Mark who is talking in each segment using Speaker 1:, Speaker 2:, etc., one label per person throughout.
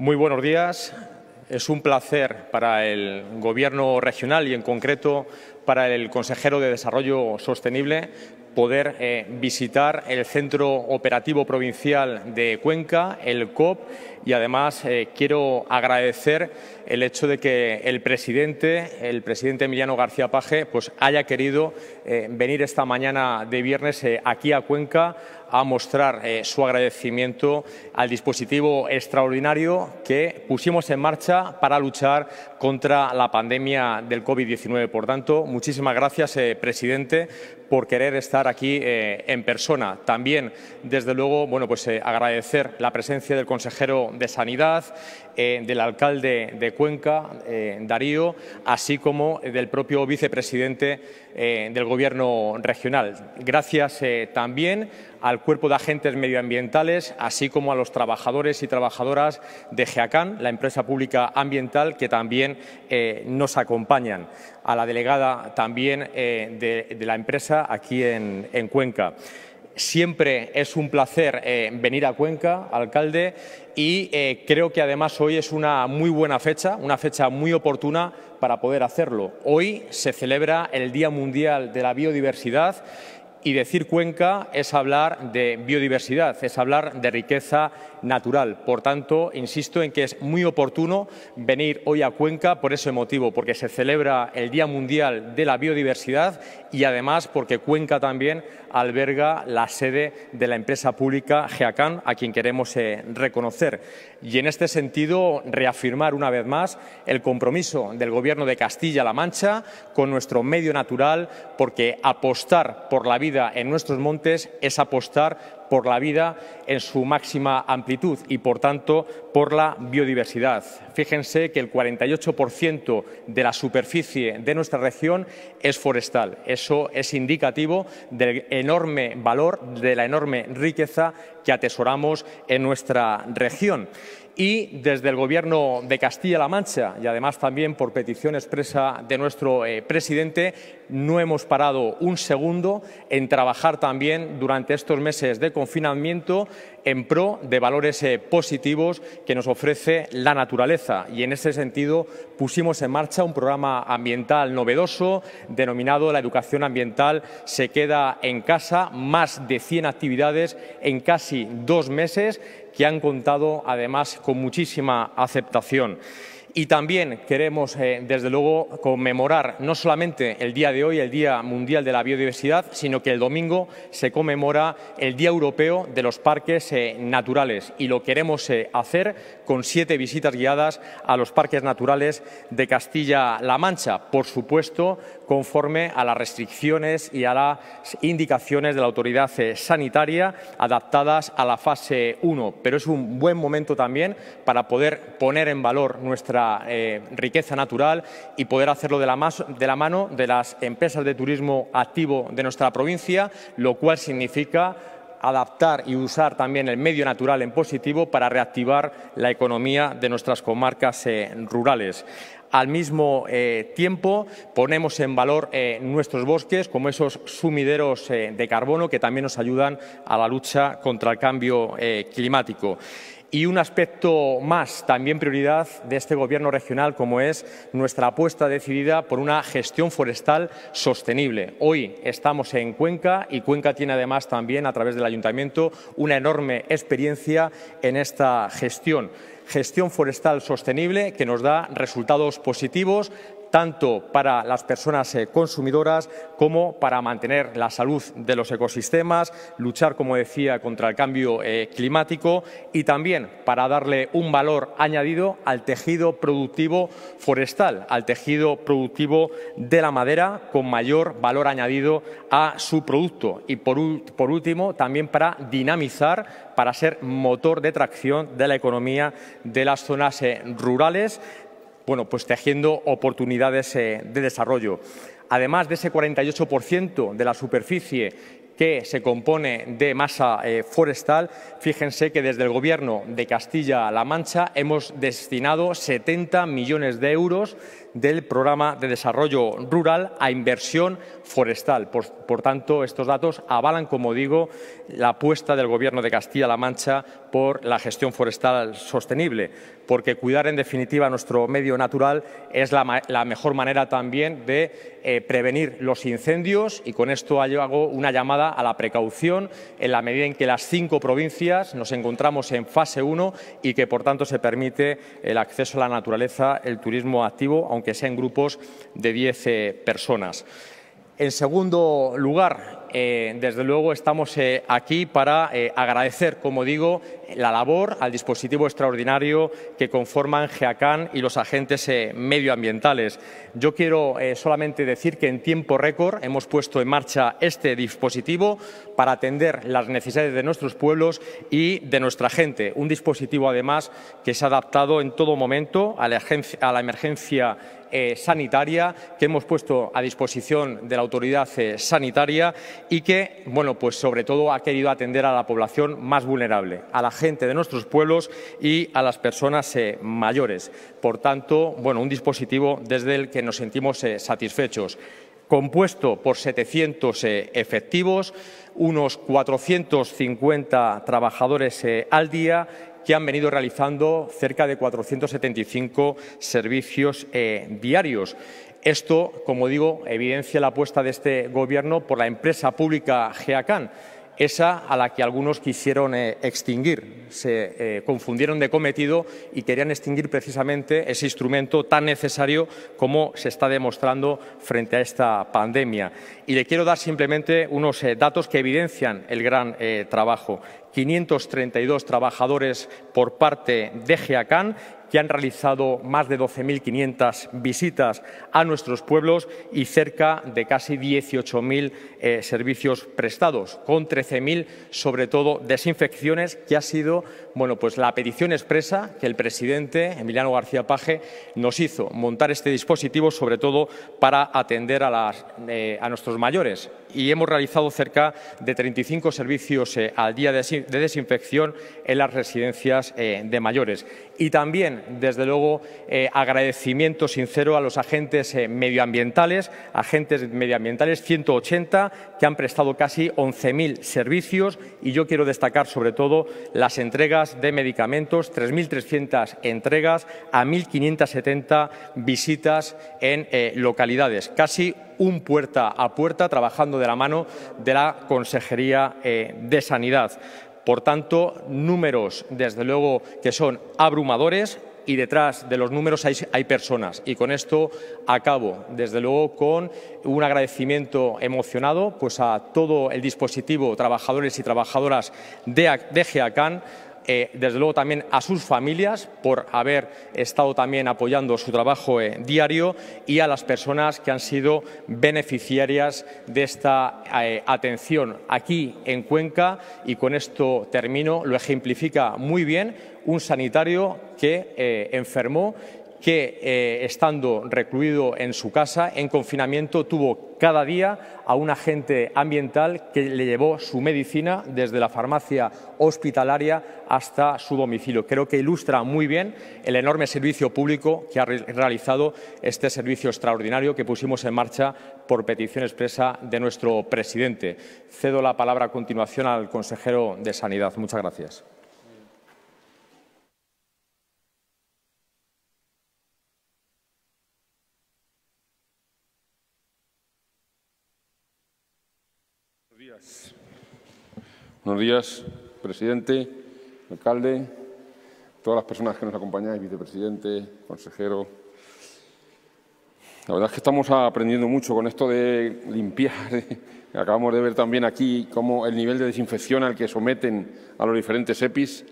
Speaker 1: Muy buenos días. Es un placer para el Gobierno regional y, en concreto, para el consejero de Desarrollo Sostenible poder visitar el Centro Operativo Provincial de Cuenca, el COP, y además quiero agradecer el hecho de que el presidente Emiliano García Paje haya querido venir esta mañana de viernes aquí a Cuenca a mostrar su agradecimiento al dispositivo extraordinario que pusimos en marcha para luchar contra la pandemia del COVID-19. Por tanto, muchísimas gracias, presidente, por querer estar aquí en persona. También, desde luego, agradecer la presencia del consejero de Sanidad, del alcalde de Cuenca, Darío, así como del propio vicepresidente del Gobierno regional. Gracias también al Cuerpo de Agentes Medioambientales, así como a los trabajadores y trabajadoras de GEACAN, la empresa pública ambiental, que también nos acompañan, a la delegada también de la empresa aquí en Cuenca. Siempre es un placer venir a Cuenca, alcalde, y creo que además hoy es una muy buena fecha, una fecha muy oportuna para poder hacerlo. Hoy se celebra el Día Mundial de la Biodiversidad. Y decir Cuenca es hablar de biodiversidad, es hablar de riqueza natural. Por tanto, insisto en que es muy oportuno venir hoy a Cuenca por ese motivo, porque se celebra el Día Mundial de la Biodiversidad y además porque Cuenca también alberga la sede de la empresa pública GEACAN, a quien queremos reconocer. Y en este sentido, reafirmar una vez más el compromiso del Gobierno de Castilla-La Mancha con nuestro medio natural, porque apostar por la vida en nuestros montes es apostar por la vida en su máxima amplitud y, por tanto, por la biodiversidad. Fíjense que el 48% de la superficie de nuestra región es forestal. Eso es indicativo del enorme valor, de la enorme riqueza que atesoramos en nuestra región. Y desde el Gobierno de Castilla-La Mancha, y además también por petición expresa de nuestro presidente, no hemos parado un segundo en trabajar también durante estos meses de confinamiento en pro de valores positivos que nos ofrece la naturaleza. Y en ese sentido pusimos en marcha un programa ambiental novedoso denominado La Educación Ambiental se queda en casa, más de 100 actividades en casi 2 meses que han contado además con muchísima aceptación. Y también queremos, desde luego, conmemorar no solamente el día de hoy, el Día Mundial de la Biodiversidad, sino que el domingo se conmemora el Día Europeo de los Parques Naturales. Y lo queremos hacer con 7 visitas guiadas a los parques naturales de Castilla-La Mancha, por supuesto, conforme a las restricciones y a las indicaciones de la autoridad sanitaria adaptadas a la fase 1. Pero es un buen momento también para poder poner en valor nuestra riqueza natural y poder hacerlo de la mano de las empresas de turismo activo de nuestra provincia, lo cual significa adaptar y usar también el medio natural en positivo para reactivar la economía de nuestras comarcas rurales. Al mismo tiempo, ponemos en valor nuestros bosques como esos sumideros de carbono que también nos ayudan a la lucha contra el cambio climático. Y un aspecto más, también prioridad de este Gobierno regional, como es nuestra apuesta decidida por una gestión forestal sostenible. Hoy estamos en Cuenca y Cuenca tiene además también, a través del Ayuntamiento, una enorme experiencia en esta gestión. Gestión forestal sostenible que nos da resultados positivos tanto para las personas consumidoras como para mantener la salud de los ecosistemas, luchar, como decía, contra el cambio climático y también para darle un valor añadido al tejido productivo forestal, al tejido productivo de la madera, con mayor valor añadido a su producto. Y por último, también para dinamizar, para ser motor de tracción de la economía de las zonas rurales, tejiendo oportunidades de desarrollo. Además de ese 48% de la superficie que se compone de masa forestal, fíjense que desde el Gobierno de Castilla-La Mancha hemos destinado 70 millones de euros del Programa de Desarrollo Rural a inversión forestal. Por tanto, estos datos avalan, como digo, la apuesta del Gobierno de Castilla-La Mancha por la gestión forestal sostenible, porque cuidar, en definitiva, nuestro medio natural es la mejor manera también de prevenir los incendios, y con esto hago una llamada a la precaución en la medida en que las 5 provincias nos encontramos en fase 1 y que, por tanto, se permite el acceso a la naturaleza, el turismo activo, aunque sea en grupos de 10 personas. En segundo lugar, desde luego estamos aquí para agradecer, como digo, la labor al dispositivo extraordinario que conforman GEACAN y los agentes medioambientales. Yo quiero solamente decir que en tiempo récord hemos puesto en marcha este dispositivo para atender las necesidades de nuestros pueblos y de nuestra gente. Un dispositivo, además, que se ha adaptado en todo momento a la emergencia sanitaria que hemos puesto a disposición de la autoridad sanitaria y que, bueno, pues sobre todo ha querido atender a la población más vulnerable, a la gente de nuestros pueblos y a las personas mayores. Por tanto, bueno, un dispositivo desde el que nos sentimos satisfechos. Compuesto por 700 efectivos, unos 450 trabajadores al día, que han venido realizando cerca de 475 servicios diarios. Esto, como digo, evidencia la apuesta de este Gobierno por la empresa pública GEACAN, esa a la que algunos quisieron extinguir. Se confundieron de cometido y querían extinguir precisamente ese instrumento tan necesario como se está demostrando frente a esta pandemia. Y le quiero dar simplemente unos datos que evidencian el gran trabajo. 532 trabajadores por parte de GEACAN, que han realizado más de 12.500 visitas a nuestros pueblos y cerca de casi 18.000 servicios prestados, con 13.000, sobre todo, desinfecciones, que ha sido, bueno, pues la petición expresa que el presidente Emiliano García Paje nos hizo, montar este dispositivo, sobre todo para atender a nuestros mayores. Y hemos realizado cerca de 35 servicios al día de desinfección en las residencias de mayores. Y también, desde luego, agradecimiento sincero a los agentes medioambientales, 180, que han prestado casi 11.000 servicios, y yo quiero destacar sobre todo las entregas de medicamentos, 3.300 entregas a 1.570 visitas en localidades, casi un puerta a puerta, trabajando de la mano de la Consejería de Sanidad. Por tanto, números, desde luego, que son abrumadores, y detrás de los números hay personas. Y con esto acabo, desde luego, con un agradecimiento emocionado pues a todo el dispositivo, trabajadores y trabajadoras de GEACAN, desde luego también a sus familias por haber estado también apoyando su trabajo diario, y a las personas que han sido beneficiarias de esta atención aquí en Cuenca. Y con esto termino. Lo ejemplifica muy bien un sanitario que enfermó, que estando recluido en su casa, en confinamiento, tuvo cada día a un agente ambiental que le llevó su medicina desde la farmacia hospitalaria hasta su domicilio. Creo que ilustra muy bien el enorme servicio público que ha realizado este servicio extraordinario que pusimos en marcha por petición expresa de nuestro presidente. Cedo la palabra a continuación al consejero de Sanidad. Muchas gracias.
Speaker 2: Buenos días, presidente, alcalde, todas las personas que nos acompañáis, vicepresidente, consejero. La verdad es que estamos aprendiendo mucho con esto de limpiar. Acabamos de ver también aquí cómo el nivel de desinfección al que someten a los diferentes EPIs.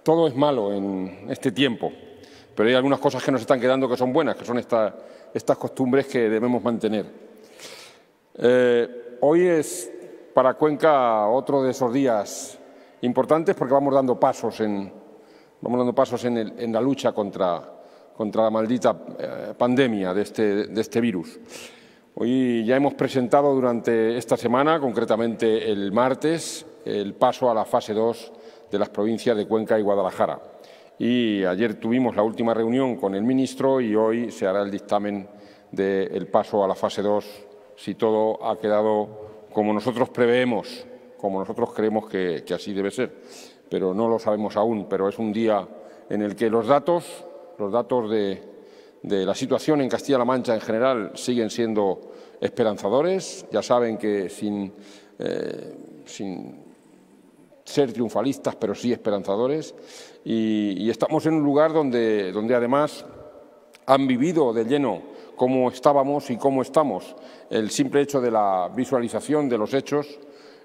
Speaker 2: Todo es malo en este tiempo, pero hay algunas cosas que nos están quedando que son buenas, que son estas costumbres que debemos mantener. Hoy es para Cuenca otro de esos días importantes, porque vamos dando pasos en la lucha contra la maldita pandemia de este virus. Hoy ya hemos presentado durante esta semana, concretamente el martes, el paso a la fase 2 de las provincias de Cuenca y Guadalajara. y ayer tuvimos la última reunión con el ministro y hoy se hará el dictamen del paso a la fase 2 si todo ha quedado como nosotros preveemos, como nosotros creemos que así debe ser. Pero no lo sabemos aún, pero es un día en el que los datos de la situación en Castilla-La Mancha en general siguen siendo esperanzadores. Ya saben que sin ser triunfalistas, pero sí esperanzadores. Y estamos en un lugar donde además han vivido de lleno cómo estábamos y cómo estamos. El simple hecho de la visualización de los hechos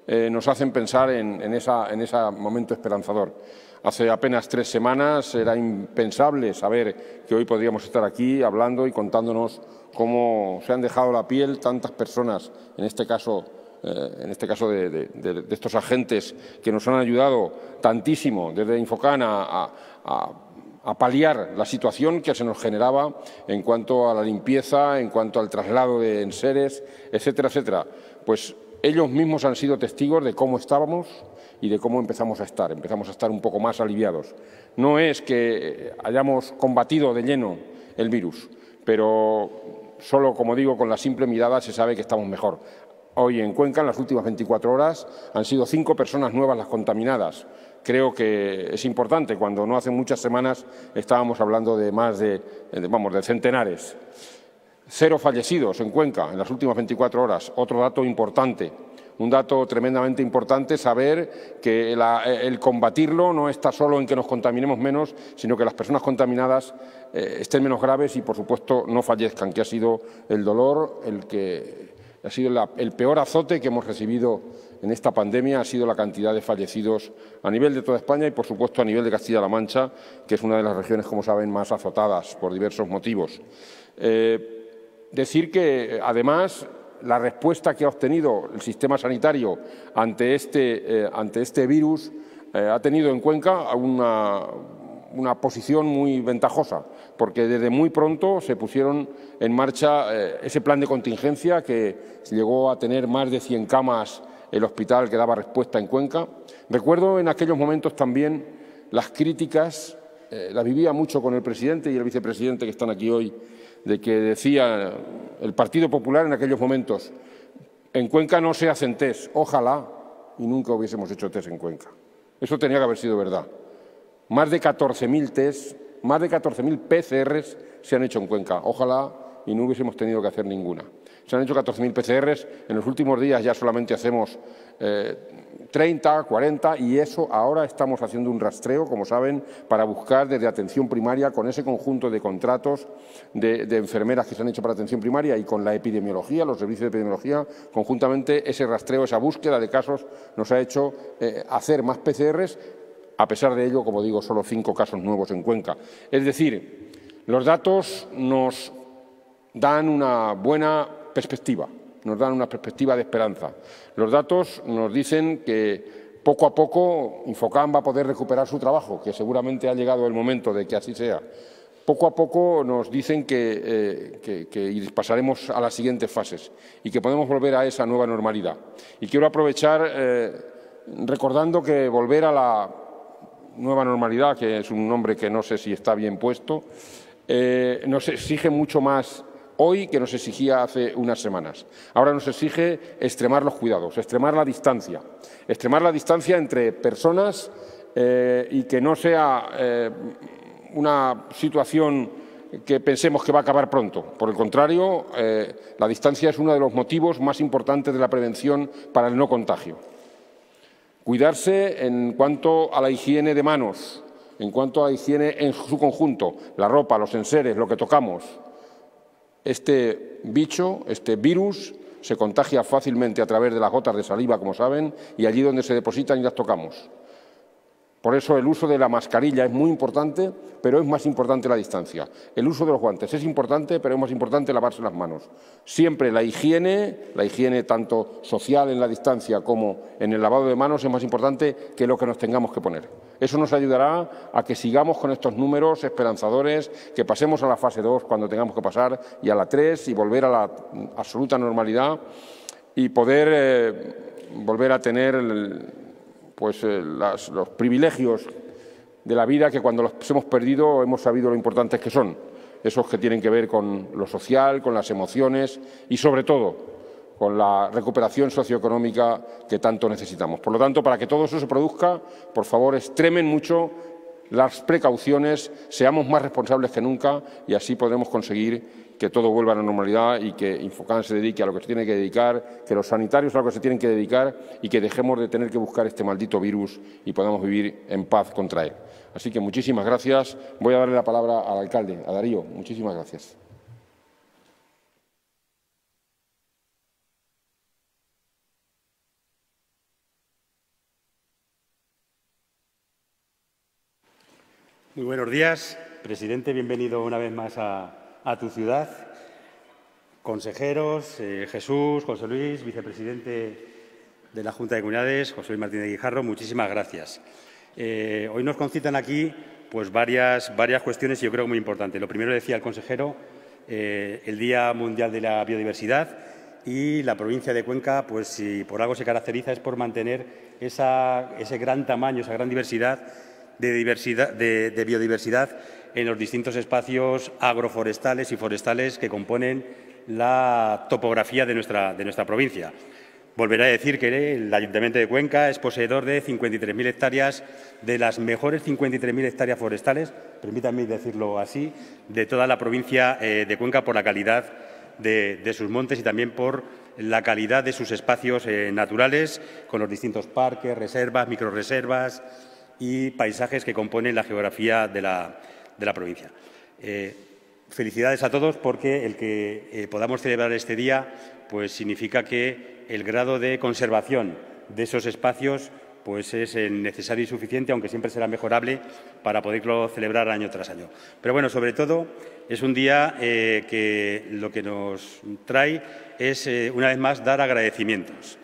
Speaker 2: nos hacen pensar en ese momento esperanzador. Hace apenas 3 semanas era impensable saber que hoy podríamos estar aquí hablando y contándonos cómo se han dejado la piel tantas personas, en este caso de estos agentes que nos han ayudado tantísimo desde Infocán a paliar la situación que se nos generaba en cuanto a la limpieza, en cuanto al traslado de enseres, etcétera, etcétera. Pues ellos mismos han sido testigos de cómo estábamos y de cómo empezamos a estar un poco más aliviados. No es que hayamos combatido de lleno el virus, pero solo, como digo, con la simple mirada se sabe que estamos mejor. Hoy en Cuenca, en las últimas 24 horas, han sido 5 personas nuevas las contaminadas. Creo que es importante, cuando no hace muchas semanas estábamos hablando de más de centenares. 0 fallecidos en Cuenca en las últimas 24 horas. Otro dato importante, un dato tremendamente importante, saber que el combatirlo no está solo en que nos contaminemos menos, sino que las personas contaminadas estén menos graves y, por supuesto, no fallezcan, que ha sido el dolor, ha sido el peor azote que hemos recibido en esta pandemia, ha sido la cantidad de fallecidos a nivel de toda España y, por supuesto, a nivel de Castilla-La Mancha, que es una de las regiones, como saben, más azotadas por diversos motivos. Decir que, además, la respuesta que ha obtenido el sistema sanitario ante este virus ha tenido en Cuenca una posición muy ventajosa, porque desde muy pronto se pusieron en marcha ese plan de contingencia que llegó a tener más de 100 camas el hospital que daba respuesta en Cuenca. Recuerdo en aquellos momentos también las críticas, las vivía mucho con el presidente y el vicepresidente que están aquí hoy, de que decía el Partido Popular en aquellos momentos: en Cuenca no se hacen test, ojalá y nunca hubiésemos hecho test en Cuenca. Eso tenía que haber sido verdad. Más de 14.000 test, más de 14.000 PCRs se han hecho en Cuenca, ojalá y no hubiésemos tenido que hacer ninguna. Se han hecho 14.000 PCRs, en los últimos días ya solamente hacemos 30, 40 y eso ahora estamos haciendo un rastreo, como saben, para buscar desde atención primaria con ese conjunto de contratos de enfermeras que se han hecho para atención primaria y con la epidemiología, los servicios de epidemiología, conjuntamente ese rastreo, esa búsqueda de casos nos ha hecho hacer más PCRs. A pesar de ello, como digo, solo 5 casos nuevos en Cuenca. Es decir, los datos nos dan una buena perspectiva, nos dan una perspectiva de esperanza. Los datos nos dicen que poco a poco Infocán va a poder recuperar su trabajo, que seguramente ha llegado el momento de que así sea. Poco a poco nos dicen que pasaremos a las siguientes fases y que podemos volver a esa nueva normalidad. Y quiero aprovechar recordando que volver a la nueva normalidad, que es un nombre que no sé si está bien puesto, nos exige mucho más hoy que nos exigía hace unas semanas. Ahora nos exige extremar los cuidados, extremar la distancia entre personas y que no sea una situación que pensemos que va a acabar pronto. Por el contrario, la distancia es uno de los motivos más importantes de la prevención para el no contagio. Cuidarse en cuanto a la higiene de manos, en cuanto a la higiene en su conjunto, la ropa, los enseres, lo que tocamos. Este bicho, este virus, se contagia fácilmente a través de las gotas de saliva, como saben, y allí donde se depositan y las tocamos. Por eso el uso de la mascarilla es muy importante, pero es más importante la distancia. El uso de los guantes es importante, pero es más importante lavarse las manos. Siempre la higiene tanto social en la distancia como en el lavado de manos es más importante que lo que nos tengamos que poner. Eso nos ayudará a que sigamos con estos números esperanzadores, que pasemos a la fase 2 cuando tengamos que pasar y a la 3 y volver a la absoluta normalidad y poder volver a tener los privilegios la vida que cuando los hemos perdido hemos sabido lo importantes que son, esos que tienen que ver con lo social, con las emociones y, sobre todo, con la recuperación socioeconómica que tanto necesitamos. Por lo tanto, para que todo eso se produzca, por favor, extremen mucho las precauciones, seamos más responsables que nunca y así podremos conseguir que todo vuelva a la normalidad y que Infocan se dedique a lo que se tiene que dedicar, que los sanitarios a lo que se tienen que dedicar y que dejemos de tener que buscar este maldito virus y podamos vivir en paz contra él. Así que muchísimas gracias. Voy a darle la palabra al alcalde, a Darío. Muchísimas gracias.
Speaker 3: Muy buenos días, presidente. Bienvenido una vez más a tu ciudad. Consejeros, Jesús, José Luis, vicepresidente de la Junta de Comunidades, José Luis Martínez Guijarro, muchísimas gracias. Hoy nos concitan aquí pues, varias cuestiones y yo creo que muy importantes. Lo primero decía el consejero, el Día Mundial de la Biodiversidad y la provincia de Cuenca, pues si por algo se caracteriza es por mantener ese gran tamaño, esa gran diversidad de biodiversidad en los distintos espacios agroforestales y forestales que componen la topografía de nuestra provincia. Volveré a decir que el Ayuntamiento de Cuenca es poseedor de 53.000 hectáreas, de las mejores 53.000 hectáreas forestales, permítanme decirlo así, de toda la provincia de Cuenca por la calidad de sus montes y también por la calidad de sus espacios naturales, con los distintos parques, reservas, microrreservas y paisajes que componen la geografía de la provincia. Felicidades a todos porque el que podamos celebrar este día pues significa que el grado de conservación de esos espacios pues es necesario y suficiente, aunque siempre será mejorable para poderlo celebrar año tras año. Pero bueno, sobre todo es un día que lo que nos trae es una vez más dar agradecimientos.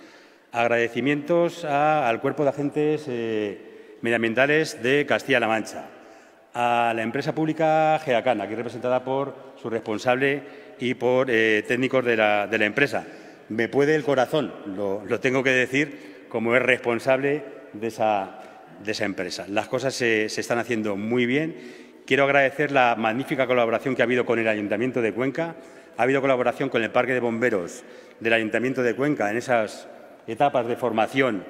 Speaker 3: Agradecimientos al Cuerpo de Agentes Medioambientales de Castilla-La Mancha, a la empresa pública GEACAN, aquí representada por su responsable y por técnicos de la empresa. Me puede el corazón, lo tengo que decir, como es responsable de esa empresa. Las cosas se están haciendo muy bien. Quiero agradecer la magnífica colaboración que ha habido con el Ayuntamiento de Cuenca. Ha habido colaboración con el Parque de Bomberos del Ayuntamiento de Cuenca en esas etapas de formación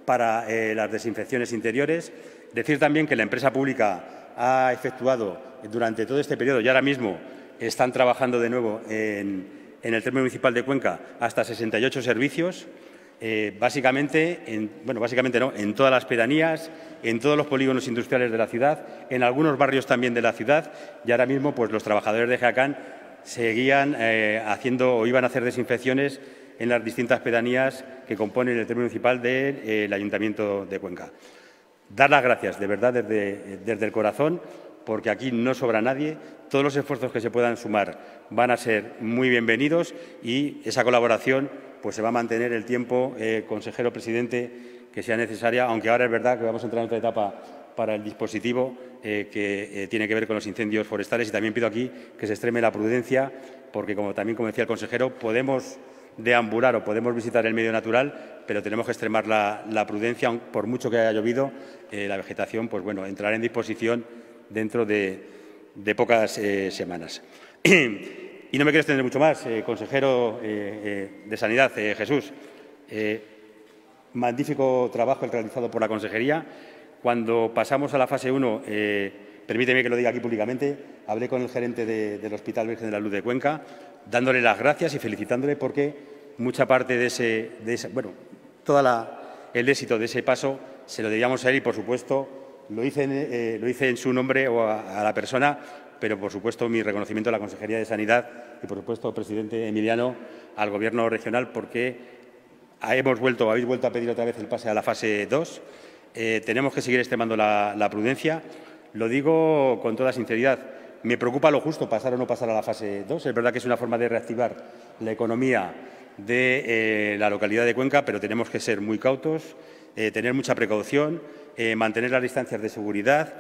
Speaker 3: para las desinfecciones interiores. Decir también que la empresa pública ha efectuado durante todo este periodo y ahora mismo están trabajando de nuevo en el término municipal de Cuenca hasta 68 servicios, básicamente en todas las pedanías, en todos los polígonos industriales de la ciudad, en algunos barrios también de la ciudad y ahora mismo pues, los trabajadores de GEACAN seguían haciendo o iban a hacer desinfecciones en las distintas pedanías que componen el término municipal del Ayuntamiento de Cuenca. Dar las gracias, de verdad, desde el corazón, porque aquí no sobra nadie. Todos los esfuerzos que se puedan sumar van a ser muy bienvenidos y esa colaboración pues, se va a mantener el tiempo, consejero presidente, que sea necesaria, aunque ahora es verdad que vamos a entrar en otra etapa para el dispositivo que tiene que ver con los incendios forestales y también pido aquí que se extreme la prudencia, porque como decía el consejero, podemos deambular o podemos visitar el medio natural, pero tenemos que extremar la prudencia, por mucho que haya llovido, la vegetación pues, bueno, entrará en disposición dentro de pocas semanas. Y no me quiero extender mucho más, consejero de Sanidad, Jesús. Magnífico trabajo el realizado por la consejería. Cuando pasamos a la fase 1, permíteme que lo diga aquí públicamente, hablé con el gerente del Hospital Virgen de la Luz de Cuenca, dándole las gracias y felicitándole porque mucha parte el éxito de ese paso se lo debíamos a él y, por supuesto, lo hice en su nombre o a la persona, pero, por supuesto, mi reconocimiento a la Consejería de Sanidad y, por supuesto, presidente Emiliano, al Gobierno regional, porque habéis vuelto a pedir otra vez el pase a la fase 2. Tenemos que seguir extremando la prudencia. Lo digo con toda sinceridad. Me preocupa lo justo pasar o no pasar a la fase 2. Es verdad que es una forma de reactivar la economía de la localidad de Cuenca, pero tenemos que ser muy cautos, tener mucha precaución, mantener las distancias de seguridad,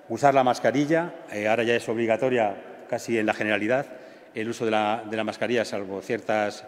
Speaker 3: usar la mascarilla. Ahora ya es obligatoria casi en la generalidad el uso de la mascarilla, salvo ciertas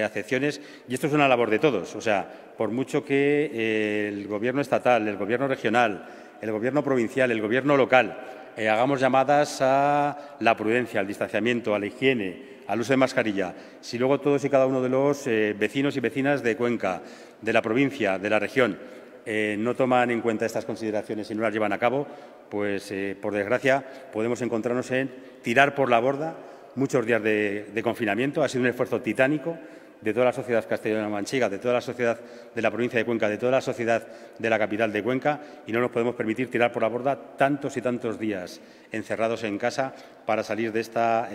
Speaker 3: acepciones. Y esto es una labor de todos. O sea, por mucho que el Gobierno estatal, el Gobierno regional, el Gobierno provincial, el Gobierno local, hagamos llamadas a la prudencia, al distanciamiento, a la higiene, al uso de mascarilla, si luego todos y cada uno de los vecinos y vecinas de Cuenca, de la provincia, de la región, no toman en cuenta estas consideraciones y no las llevan a cabo, pues, por desgracia, podemos encontrarnos en tirar por la borda muchos días de confinamiento. Ha sido un esfuerzo titánico de toda la sociedad castellano-manchega, de toda la sociedad de la provincia de Cuenca, de toda la sociedad de la capital de Cuenca, y no nos podemos permitir tirar por la borda tantos y tantos días encerrados en casa para salir de esta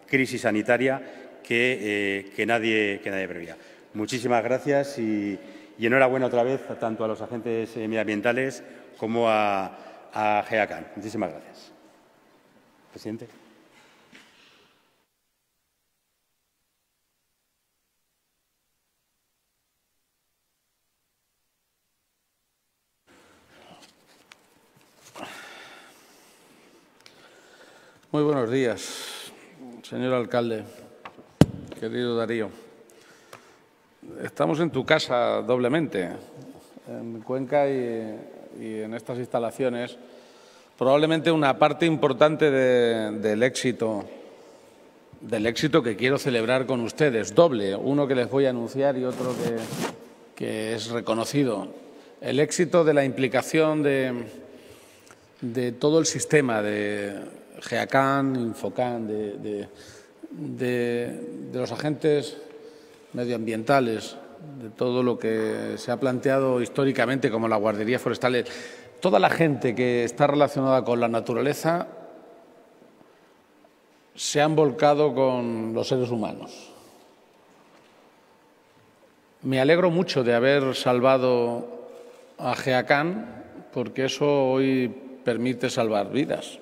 Speaker 3: crisis sanitaria que nadie preveía. Muchísimas gracias y enhorabuena otra vez tanto a los agentes medioambientales como a GEACAN. Muchísimas gracias. Presidente.
Speaker 4: Muy buenos días, señor alcalde, querido Darío. Estamos en tu casa doblemente, en Cuenca y en estas instalaciones. Probablemente una parte importante del éxito que quiero celebrar con ustedes, doble, uno que les voy a anunciar y otro que es reconocido. El éxito de la implicación de todo el sistema de GEACAN, Infocan, de los agentes medioambientales, de todo lo que se ha planteado históricamente como la guardería forestal. Toda la gente que está relacionada con la naturaleza se han volcado con los seres humanos. Me alegro mucho de haber salvado a GEACAN porque eso hoy permite salvar vidas.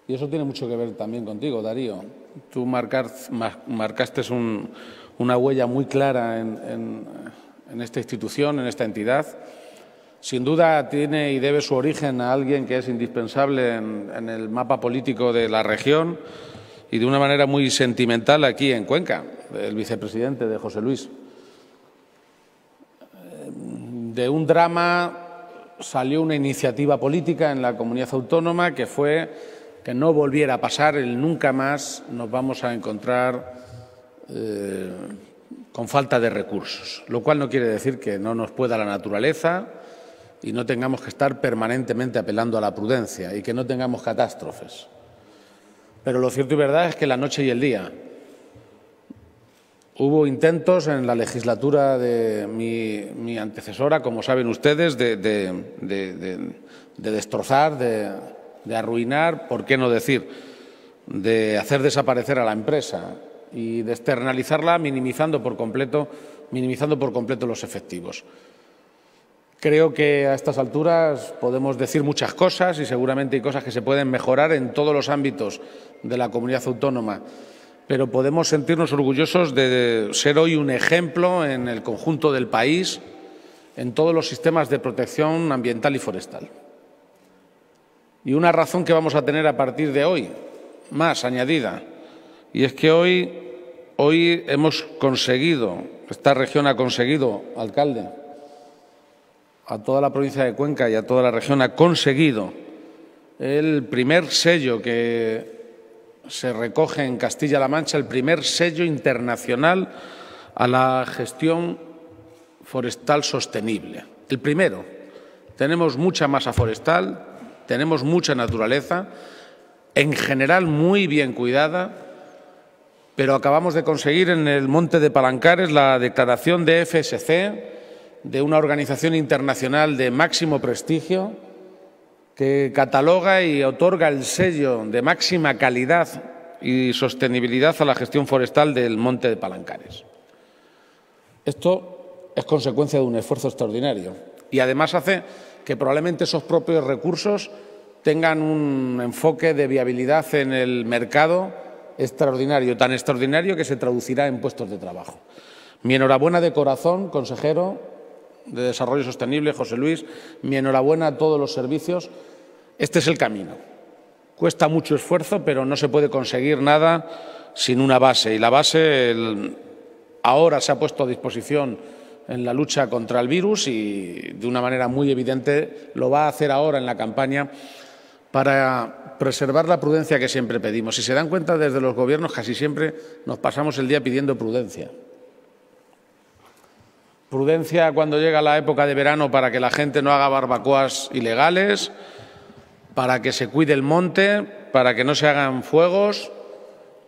Speaker 4: Y eso tiene mucho que ver también contigo, Darío. Tú marcaste una huella muy clara en esta institución, en esta entidad. Sin duda tiene y debe su origen a alguien que es indispensable en el mapa político de la región y de una manera muy sentimental aquí en Cuenca, el vicepresidente de José Luis. De un drama salió una iniciativa política en la comunidad autónoma que fue que no volviera a pasar, el nunca más nos vamos a encontrar con falta de recursos, lo cual no quiere decir que no nos pueda la naturaleza y no tengamos que estar permanentemente apelando a la prudencia y que no tengamos catástrofes. Pero lo cierto y verdad es que la noche y el día hubo intentos en la legislatura de mi antecesora, como saben ustedes, de destrozar, de arruinar, por qué no decir, de hacer desaparecer a la empresa y de externalizarla, minimizando por completo los efectivos. Creo que a estas alturas podemos decir muchas cosas y seguramente hay cosas que se pueden mejorar en todos los ámbitos de la comunidad autónoma, pero podemos sentirnos orgullosos de ser hoy un ejemplo en el conjunto del país en todos los sistemas de protección ambiental y forestal. Y una razón que vamos a tener a partir de hoy, más añadida, y es que hoy hemos conseguido, esta región ha conseguido, alcalde, a toda la provincia de Cuenca y a toda la región ha conseguido el primer sello que se recoge en Castilla-La Mancha, el primer sello internacional a la gestión forestal sostenible. El primero. Tenemos mucha masa forestal, tenemos mucha naturaleza, en general muy bien cuidada, pero acabamos de conseguir en el Monte de Palancares la declaración de FSC, de una organización internacional de máximo prestigio, que cataloga y otorga el sello de máxima calidad y sostenibilidad a la gestión forestal del Monte de Palancares. Esto es consecuencia de un esfuerzo extraordinario y además hace que probablemente esos propios recursos tengan un enfoque de viabilidad en el mercado extraordinario, tan extraordinario que se traducirá en puestos de trabajo. Mi enhorabuena de corazón, consejero de Desarrollo Sostenible, José Luis, mi enhorabuena a todos los servicios. Este es el camino. Cuesta mucho esfuerzo, pero no se puede conseguir nada sin una base. Y la base ahora se ha puesto a disposición en la lucha contra el virus y, de una manera muy evidente, lo va a hacer ahora en la campaña para preservar la prudencia que siempre pedimos. Si se dan cuenta, desde los gobiernos casi siempre nos pasamos el día pidiendo prudencia. Prudencia cuando llega la época de verano para que la gente no haga barbacoas ilegales, para que se cuide el monte, para que no se hagan fuegos.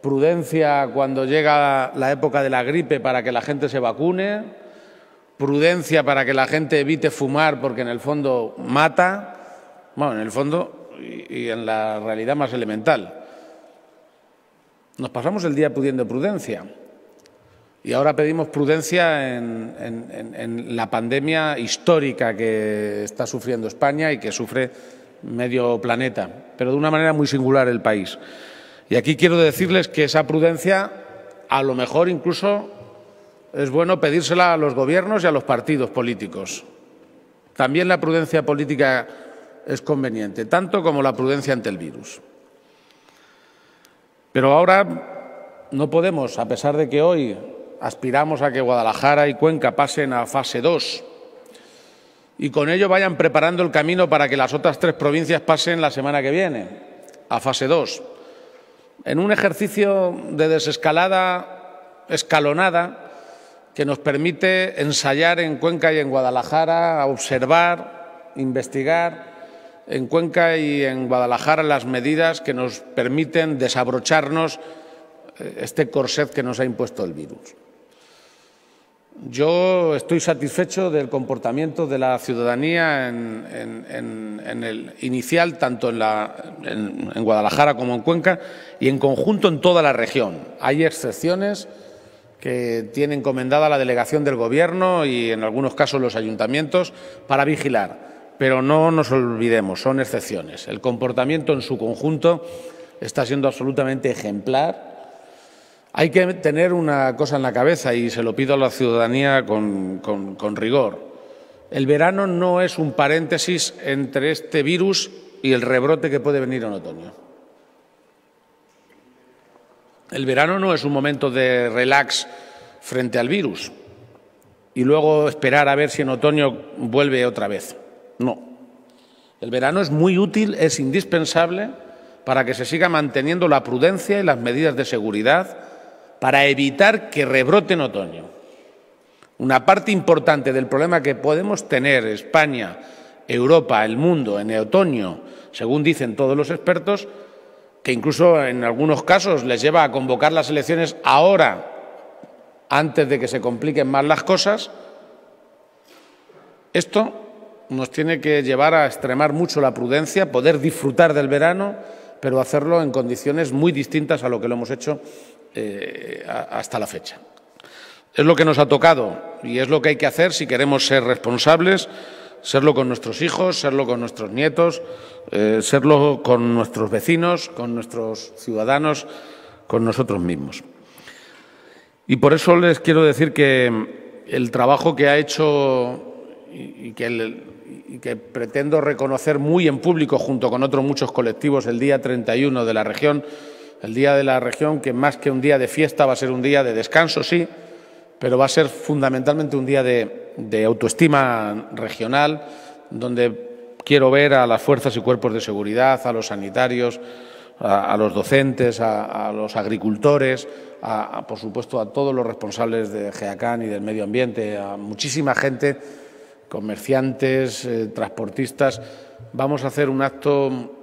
Speaker 4: Prudencia cuando llega la época de la gripe para que la gente se vacune. Prudencia para que la gente evite fumar porque en el fondo mata. Bueno, en el fondo y en la realidad más elemental. Nos pasamos el día pidiendo prudencia. Y ahora pedimos prudencia en la pandemia histórica que está sufriendo España y que sufre medio planeta, pero de una manera muy singular el país. Y aquí quiero decirles que esa prudencia, a lo mejor incluso es bueno pedírsela a los gobiernos y a los partidos políticos. También la prudencia política es conveniente, tanto como la prudencia ante el virus. Pero ahora no podemos, a pesar de que hoy aspiramos a que Guadalajara y Cuenca pasen a fase 2 y con ello vayan preparando el camino para que las otras 3 provincias pasen la semana que viene a fase 2. En un ejercicio de desescalada escalonada que nos permite ensayar en Cuenca y en Guadalajara, observar, investigar en Cuenca y en Guadalajara las medidas que nos permiten desabrocharnos este corset que nos ha impuesto el virus. Yo estoy satisfecho del comportamiento de la ciudadanía en el inicial, tanto en Guadalajara como en Cuenca, y en conjunto en toda la región. Hay excepciones que tiene encomendada la delegación del Gobierno y, en algunos casos, los ayuntamientos para vigilar. Pero no nos olvidemos, son excepciones. El comportamiento en su conjunto está siendo absolutamente ejemplar. Hay que tener una cosa en la cabeza y se lo pido a la ciudadanía con rigor. El verano no es un paréntesis entre este virus y el rebrote que puede venir en otoño. El verano no es un momento de relax frente al virus y luego esperar a ver si en otoño vuelve otra vez. No. El verano es muy útil, es indispensable para que se siga manteniendo la prudencia y las medidas de seguridad para evitar que rebrote en otoño. Una parte importante del problema que podemos tener España, Europa, el mundo en otoño, según dicen todos los expertos, que incluso en algunos casos les lleva a convocar las elecciones ahora, antes de que se compliquen más las cosas, esto nos tiene que llevar a extremar mucho la prudencia, poder disfrutar del verano, pero hacerlo en condiciones muy distintas a lo que lo hemos hecho hasta la fecha. Es lo que nos ha tocado y es lo que hay que hacer si queremos ser responsables, serlo con nuestros hijos, serlo con nuestros nietos, serlo con nuestros vecinos, con nuestros ciudadanos, con nosotros mismos. Y por eso les quiero decir que el trabajo que ha hecho y que pretendo reconocer muy en público junto con otros muchos colectivos el día 31 de la región, el Día de la Región, que más que un día de fiesta va a ser un día de descanso, sí, pero va a ser fundamentalmente un día de autoestima regional, donde quiero ver a las fuerzas y cuerpos de seguridad, a los sanitarios, a los docentes, a los agricultores, por supuesto a todos los responsables de GEACAN y del medio ambiente, a muchísima gente, comerciantes, transportistas. Vamos a hacer un acto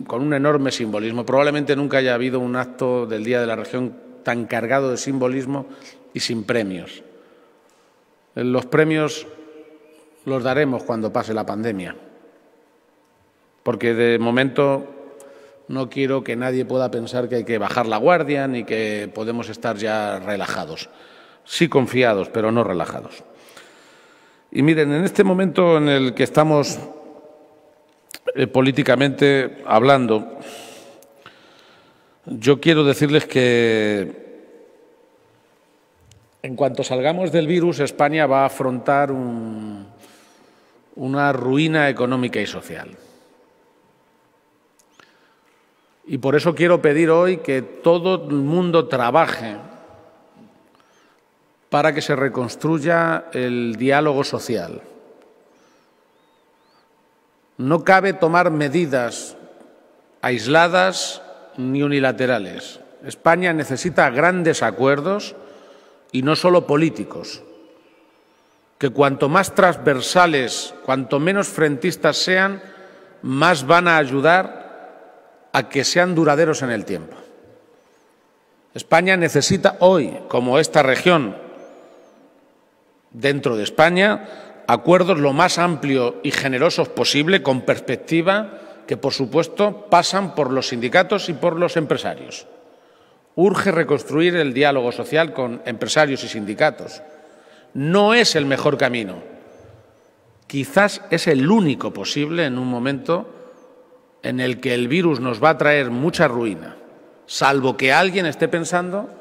Speaker 4: con un enorme simbolismo. Probablemente nunca haya habido un acto del Día de la Región tan cargado de simbolismo y sin premios. Los premios los daremos cuando pase la pandemia, porque de momento no quiero que nadie pueda pensar que hay que bajar la guardia ni que podemos estar ya relajados. Sí confiados, pero no relajados. Y miren, en este momento en el que estamos políticamente hablando, yo quiero decirles que en cuanto salgamos del virus, España va a afrontar una ruina económica y social. Y por eso quiero pedir hoy que todo el mundo trabaje para que se reconstruya el diálogo social. No cabe tomar medidas aisladas ni unilaterales. España necesita grandes acuerdos y no solo políticos, que cuanto más transversales, cuanto menos frentistas sean, más van a ayudar a que sean duraderos en el tiempo. España necesita hoy, como esta región dentro de España, acuerdos lo más amplios y generosos posible, con perspectiva, que por supuesto pasan por los sindicatos y por los empresarios. Urge reconstruir el diálogo social con empresarios y sindicatos. No es el mejor camino. Quizás es el único posible en un momento en el que el virus nos va a traer mucha ruina, salvo que alguien esté pensando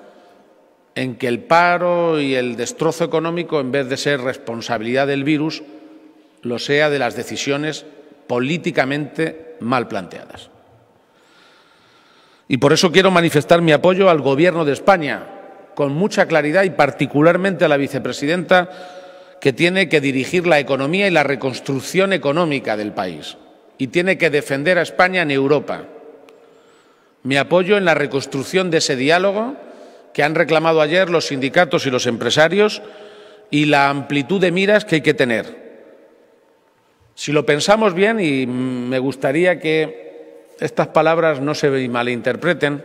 Speaker 4: en que el paro y el destrozo económico, en vez de ser responsabilidad del virus, lo sea de las decisiones políticamente mal planteadas. Y por eso quiero manifestar mi apoyo al Gobierno de España, con mucha claridad, y particularmente a la vicepresidenta, que tiene que dirigir la economía y la reconstrucción económica del país, y tiene que defender a España en Europa. Mi apoyo en la reconstrucción de ese diálogo que han reclamado ayer los sindicatos y los empresarios, y la amplitud de miras que hay que tener. Si lo pensamos bien, y me gustaría que estas palabras no se malinterpreten,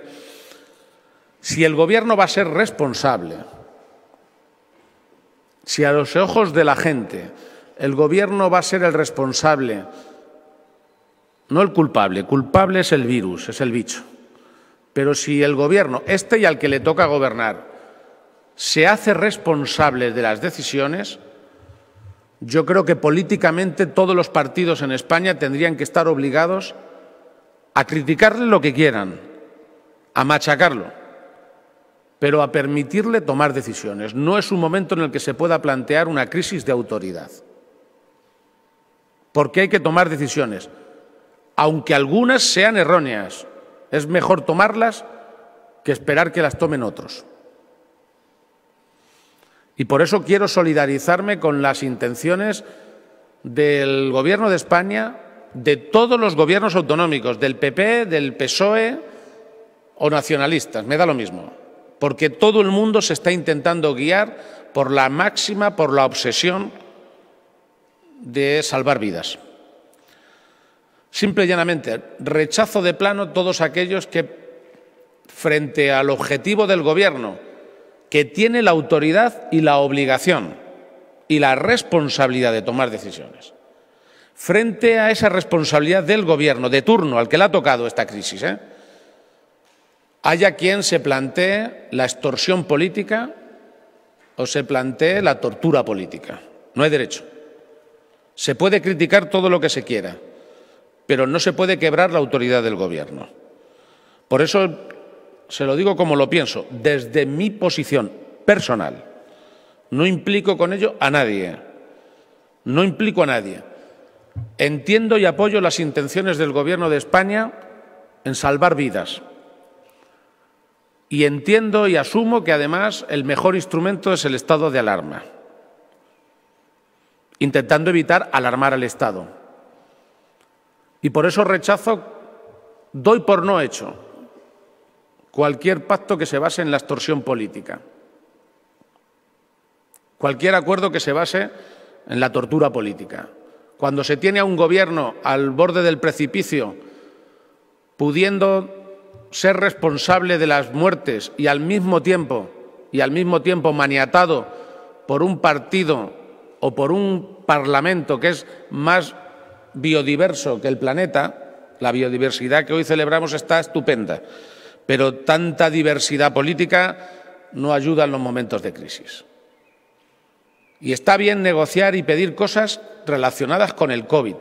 Speaker 4: si el Gobierno va a ser responsable, si a los ojos de la gente el Gobierno va a ser el responsable, no el culpable, culpable es el virus, es el bicho, pero si el Gobierno, y al que le toca gobernar, se hace responsable de las decisiones, yo creo que políticamente todos los partidos en España tendrían que estar obligados a criticarle lo que quieran, a machacarlo, pero a permitirle tomar decisiones. No es un momento en el que se pueda plantear una crisis de autoridad, porque hay que tomar decisiones, aunque algunas sean erróneas. Es mejor tomarlas que esperar que las tomen otros. Y por eso quiero solidarizarme con las intenciones del Gobierno de España, de todos los gobiernos autonómicos, del PP, del PSOE o nacionalistas, me da lo mismo, porque todo el mundo se está intentando guiar por la máxima, por la obsesión de salvar vidas. Simple y llanamente, rechazo de plano todos aquellos que, frente al objetivo del Gobierno, que tiene la autoridad y la obligación y la responsabilidad de tomar decisiones, frente a esa responsabilidad del Gobierno de turno al que le ha tocado esta crisis, haya quien se plantee la extorsión política o se plantee la tortura política. No hay derecho. Se puede criticar todo lo que se quiera, pero no se puede quebrar la autoridad del Gobierno. Por eso se lo digo como lo pienso, desde mi posición personal. No implico con ello a nadie. No implico a nadie. Entiendo y apoyo las intenciones del Gobierno de España en salvar vidas. Y entiendo y asumo que, además, el mejor instrumento es el estado de alarma, intentando evitar alarmar al Estado. Y por eso rechazo, doy por no hecho, cualquier pacto que se base en la extorsión política, cualquier acuerdo que se base en la tortura política. Cuando se tiene a un Gobierno al borde del precipicio, pudiendo ser responsable de las muertes y al mismo tiempo maniatado por un partido o por un Parlamento que es más biodiverso que el planeta, la biodiversidad que hoy celebramos está estupenda, pero tanta diversidad política no ayuda en los momentos de crisis. Y está bien negociar y pedir cosas relacionadas con el COVID.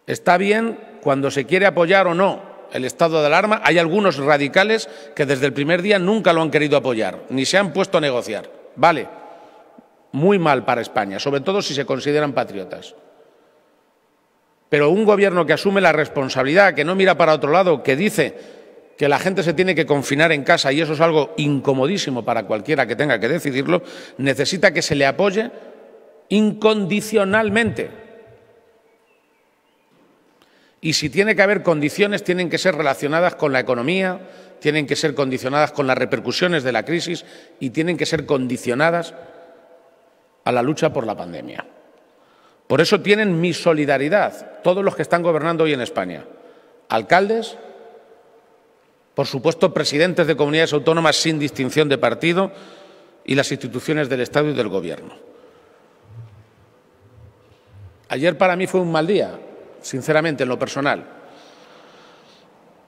Speaker 4: Está bien cuando se quiere apoyar o no el estado de alarma. Hay algunos radicales que desde el primer día nunca lo han querido apoyar, ni se han puesto a negociar. Vale, muy mal para España, sobre todo si se consideran patriotas. Pero un Gobierno que asume la responsabilidad, que no mira para otro lado, que dice que la gente se tiene que confinar en casa, y eso es algo incomodísimo para cualquiera que tenga que decidirlo, necesita que se le apoye incondicionalmente. Y si tiene que haber condiciones, tienen que ser relacionadas con la economía, tienen que ser condicionadas con las repercusiones de la crisis y tienen que ser condicionadas a la lucha por la pandemia. Por eso tienen mi solidaridad todos los que están gobernando hoy en España. Alcaldes, por supuesto, presidentes de comunidades autónomas sin distinción de partido y las instituciones del Estado y del Gobierno. Ayer para mí fue un mal día, sinceramente, en lo personal.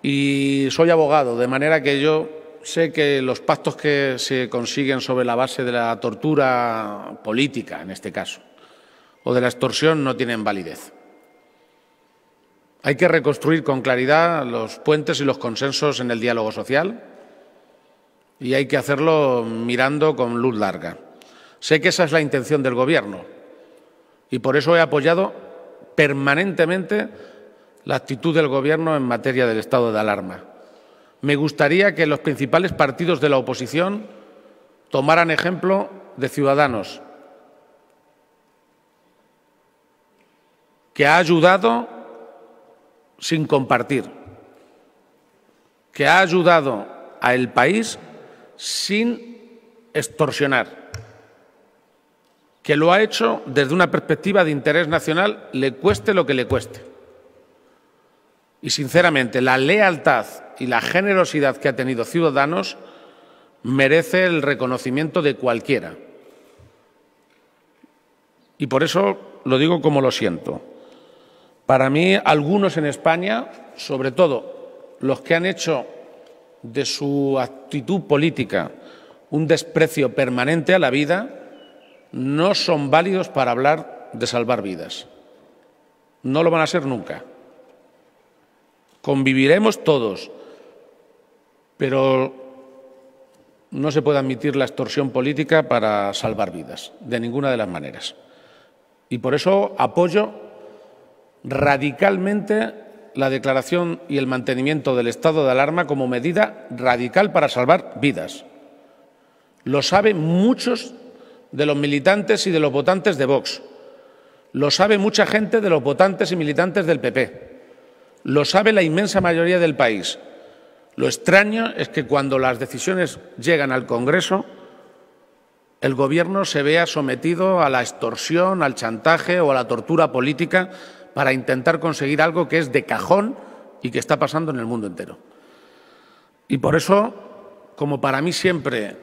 Speaker 4: Y soy abogado, de manera que yo sé que los pactos que se consiguen sobre la base de la tortura política, en este caso, o de la extorsión, no tienen validez. Hay que reconstruir con claridad los puentes y los consensos en el diálogo social y hay que hacerlo mirando con luz larga. Sé que esa es la intención del Gobierno y por eso he apoyado permanentemente la actitud del Gobierno en materia del estado de alarma. Me gustaría que los principales partidos de la oposición tomaran ejemplo de Ciudadanos, que ha ayudado sin compartir, que ha ayudado al país sin extorsionar, que lo ha hecho desde una perspectiva de interés nacional, le cueste lo que le cueste. Y, sinceramente, la lealtad y la generosidad que ha tenido Ciudadanos merece el reconocimiento de cualquiera. Y por eso lo digo como lo siento. Para mí, algunos en España, sobre todo los que han hecho de su actitud política un desprecio permanente a la vida, no son válidos para hablar de salvar vidas. No lo van a ser nunca. Conviviremos todos, pero no se puede admitir la extorsión política para salvar vidas, de ninguna de las maneras. Y por eso apoyo radicalmente la declaración y el mantenimiento del estado de alarma como medida radical para salvar vidas. Lo saben muchos de los militantes y de los votantes de Vox. Lo sabe mucha gente de los votantes y militantes del PP. Lo sabe la inmensa mayoría del país. Lo extraño es que cuando las decisiones llegan al Congreso, el Gobierno se vea sometido a la extorsión, al chantaje o a la tortura política para intentar conseguir algo que es de cajón y que está pasando en el mundo entero. Y por eso, como para mí siempre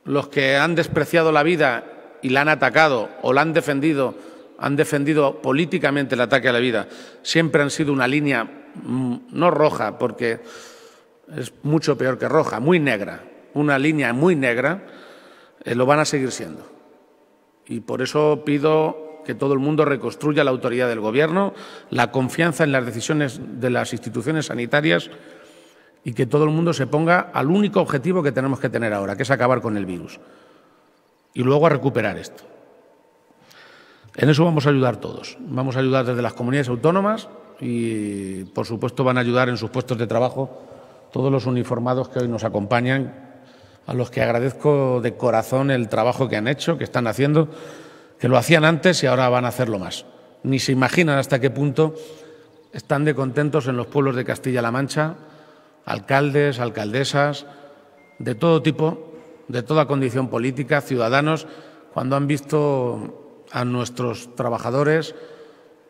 Speaker 4: los que han despreciado la vida y la han atacado o la han defendido políticamente el ataque a la vida, siempre han sido una línea no roja, porque es mucho peor que roja, muy negra, una línea muy negra, lo van a seguir siendo. Y por eso pido que todo el mundo reconstruya la autoridad del Gobierno, la confianza en las decisiones de las instituciones sanitarias y que todo el mundo se ponga al único objetivo que tenemos que tener ahora, que es acabar con el virus y luego a recuperar esto. En eso vamos a ayudar todos. Vamos a ayudar desde las comunidades autónomas y, por supuesto, van a ayudar en sus puestos de trabajo todos los uniformados que hoy nos acompañan, a los que agradezco de corazón el trabajo que han hecho, que están haciendo, que lo hacían antes y ahora van a hacerlo más. Ni se imaginan hasta qué punto están de contentos en los pueblos de Castilla-La Mancha, alcaldes, alcaldesas, de todo tipo, de toda condición política, ciudadanos, cuando han visto a nuestros trabajadores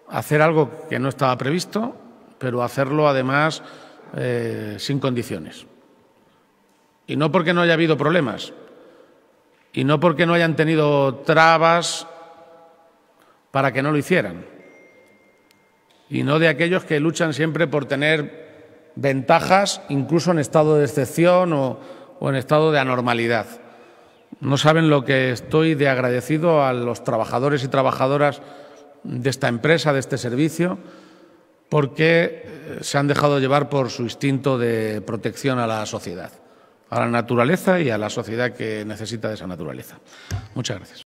Speaker 4: hacer algo que no estaba previsto, pero hacerlo además sin condiciones. Y no porque no haya habido problemas, y no porque no hayan tenido trabas para que no lo hicieran, y no de aquellos que luchan siempre por tener ventajas, incluso en estado de excepción o en estado de anormalidad. No saben lo que estoy de agradecido a los trabajadores y trabajadoras de esta empresa, de este servicio, porque se han dejado llevar por su instinto de protección a la sociedad, a la naturaleza y a la sociedad que necesita de esa naturaleza. Muchas gracias.